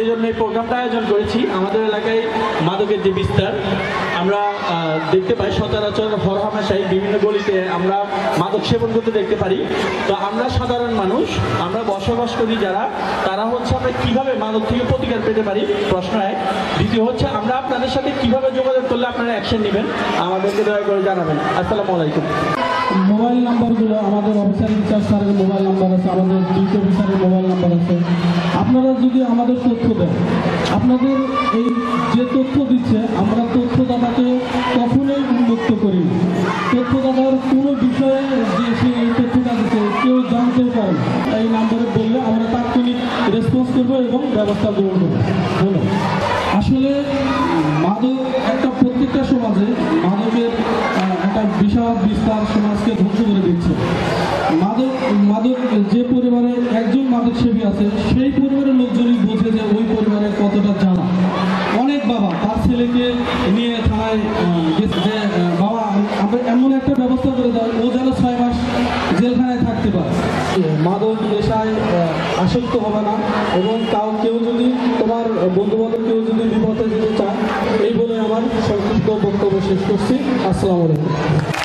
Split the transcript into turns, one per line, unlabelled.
এই জন্য এই প্রোগ্রামটা আয়োজন করেছি। আমাদের এলাকায় মাদকের যে বিস্তার আমরা দেখতে পাই, সচরাচর হরহামেশাই বিভিন্ন গলিতে আমরা মাদক সেবন করতে দেখতে পারি। তো আমরা সাধারণ মানুষ, আমরা বসবাস করি যারা, তারা হচ্ছে আমরা কীভাবে মাদক থেকে প্রতিকার পেতে পারি, প্রশ্ন এক। দ্বিতীয় হচ্ছে আমরা আপনাদের সাথে কীভাবে যোগাযোগ করলে আপনারা অ্যাকশন নেবেন আমাদেরকে দয়া করে জানাবেন। আসসালামু আলাইকুম।
মোবাইল নাম্বারগুলো আমাদের অফিসার ইনচার্জ স্যারের মোবাইল নাম্বার আছে, আমাদের ডিউটি অফিসারের মোবাইল নাম্বার আছে। আপনারা যদি আমাদের তথ্য দেন, আপনাদের এই যে তথ্য দিচ্ছে, আমরা তথ্যদাতাকে কখনোই উন্মুক্ত করি। তথ্যদাতার কোনো বিষয়ে যে সে এই তথ্যটা দিচ্ছে কেউ জানতেও পারে না। এই নাম্বারে বললে আমরা তাৎক্ষণিক রেসপন্স করবো এবং ব্যবস্থা গ্রহণ করবো। বলো, আসলে মাদক একটা প্রত্যেকটা সমাজে মাদকের একটা বিশাল বিস্তার সমাজকে ধ্বংস করে দিচ্ছে। মাদক যে পরিবারে একজন মাদক সেবী আছে, সেই পরিবারের লোকজনই বোঝে যে ওই পরিবারের কতটা জ্বালা। অনেক বাবা তার ছেলেকে নিয়ে থানায় গেছে যে বাবা আমরা এমন একটা ব্যবস্থা করে দাও ও যেন 6 মাস জেলখানায় থাকতে পারে। মাদক নেশায় আসক্ত হবে না, এবং কেউ যদি তোমার বন্ধুবান্ধব কেউ যদি বিপদে যেতে চায়, এই বলে আমার সংক্ষিপ্ত বক্তব্য শেষ করছি। আসসালামু আলাইকুম।